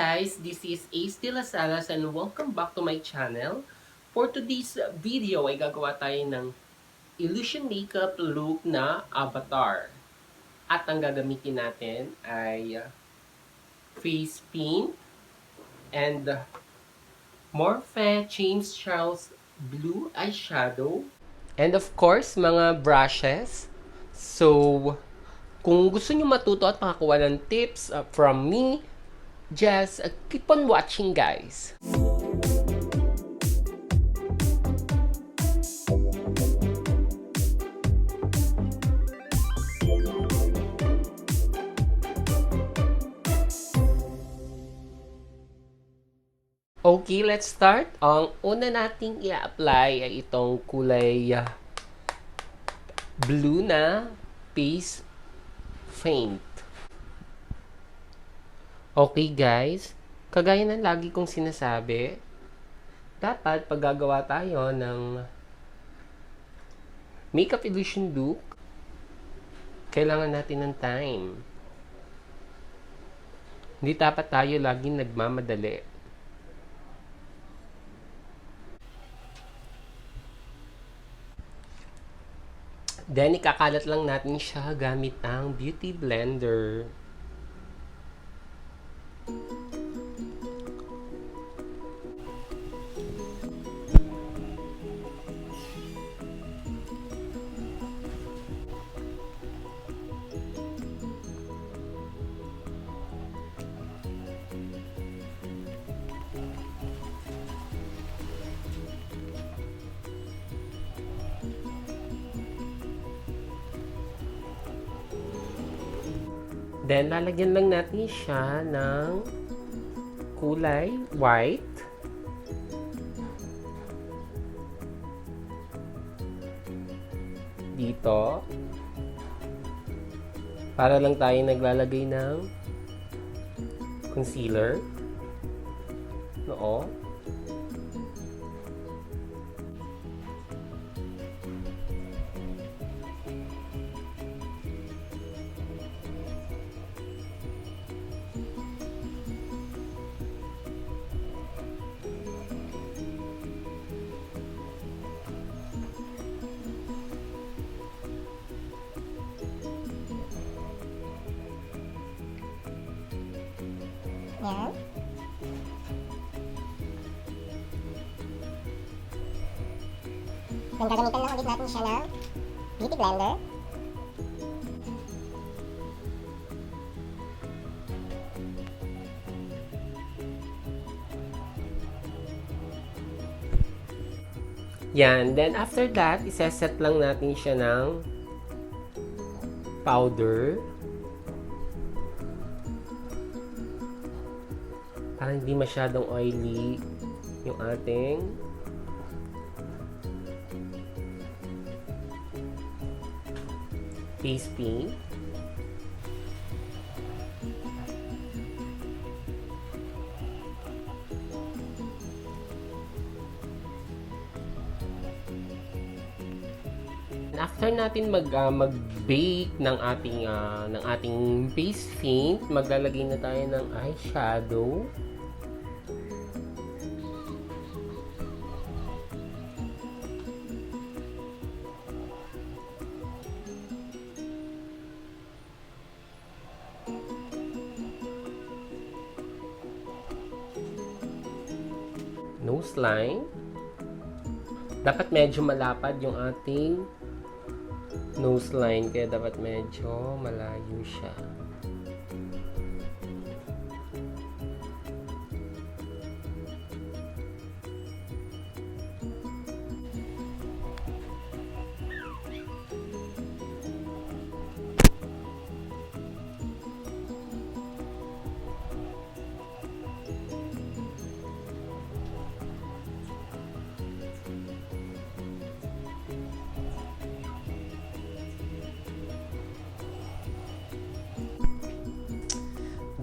guys, this is Ace de las Alas and welcome back to my channel. For today's video ay gagawa tayo ng illusion makeup look na avatar. At ang gagamitin natin ay face paint and Morphe James Charles Blue eyeshadow. And of course, mga brushes. So, kung gusto nyo matuto at makakuha ng tips from me, just keep on watching, guys. Okay, let's start. Ang una nating i-apply ay itong kulay blue na face paint. Okay guys, kagaya ng lagi kong sinasabi, dapat pag gagawa tayo ng makeup illusion look, kailangan natin ng time. Hindi dapat tayo laging nagmamadali. Then, ikakalat lang natin siya gamit ang beauty blender. Then, lalagyan lang natin siya ng kulay white. Dito. Para lang tayo naglalagay ng concealer. Noo. Yan. Then gagamitan lang ulit natin siya ng beauty blender. Yan. Then after that, iseset lang natin siya ng powder. Para hindi masyadong oily yung ating face paint. After natin mag-bake ng ating face paint, maglalagay na tayo ng eyeshadow. Nose line. Dapat medyo malapad yung ating nose line, kaya dapat medyo malayo siya.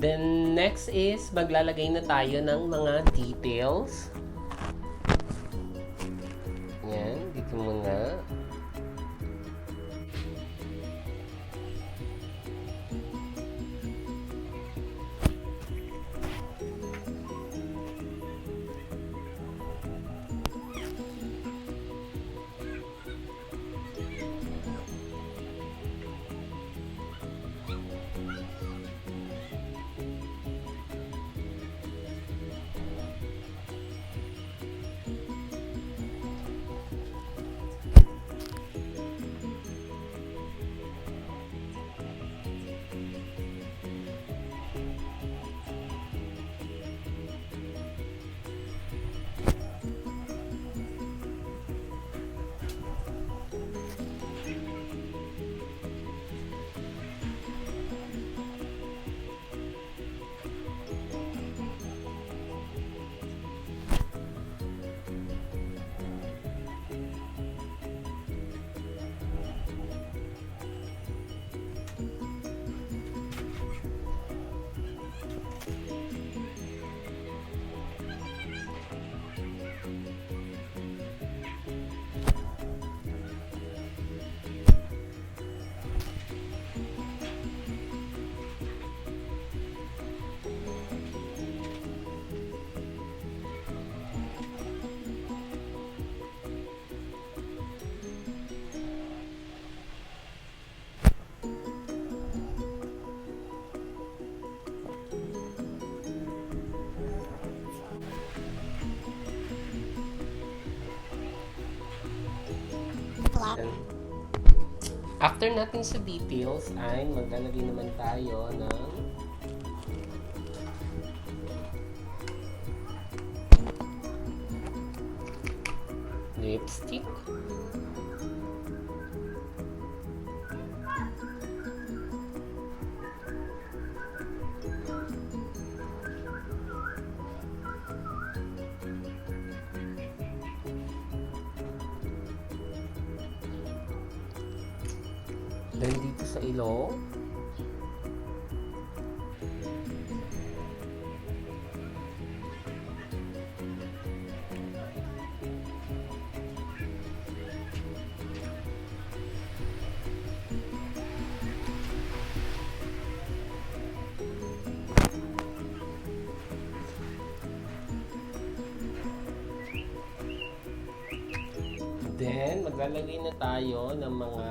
Then, next is, maglalagay na tayo ng mga details. Yan, dito muna. After natin sa details ay maglalagay naman tayo ng lipstick. Then dito sa ilong. Then, maglalagay na tayo ng mga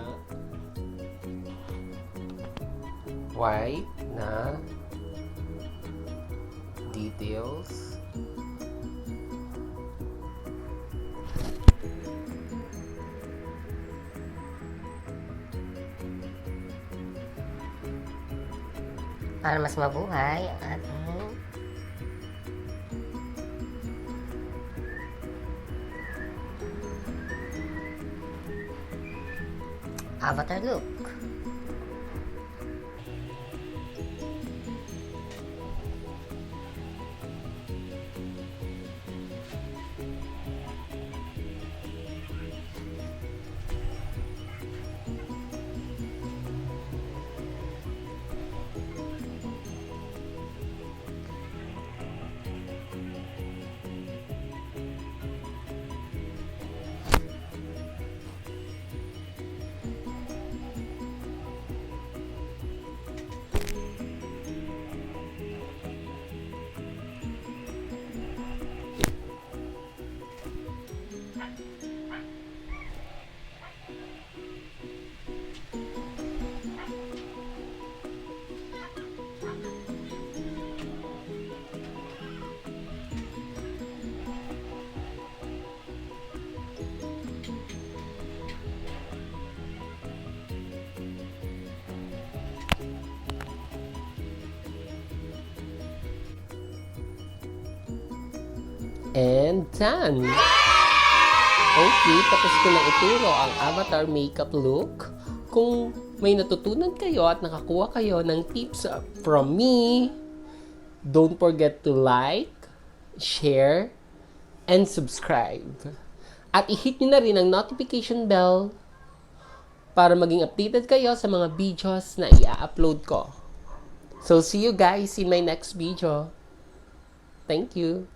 white na details. Para mas mabuhay ang ating avatar look. And done! Okay, tapos ko na ituro ang avatar makeup look. Kung may natutunan kayo at nakakuha kayo ng tips from me, don't forget to like, share, and subscribe. At i-hit nyo na rin ang notification bell para maging updated kayo sa mga videos na i-upload ko. So, see you guys in my next video. Thank you.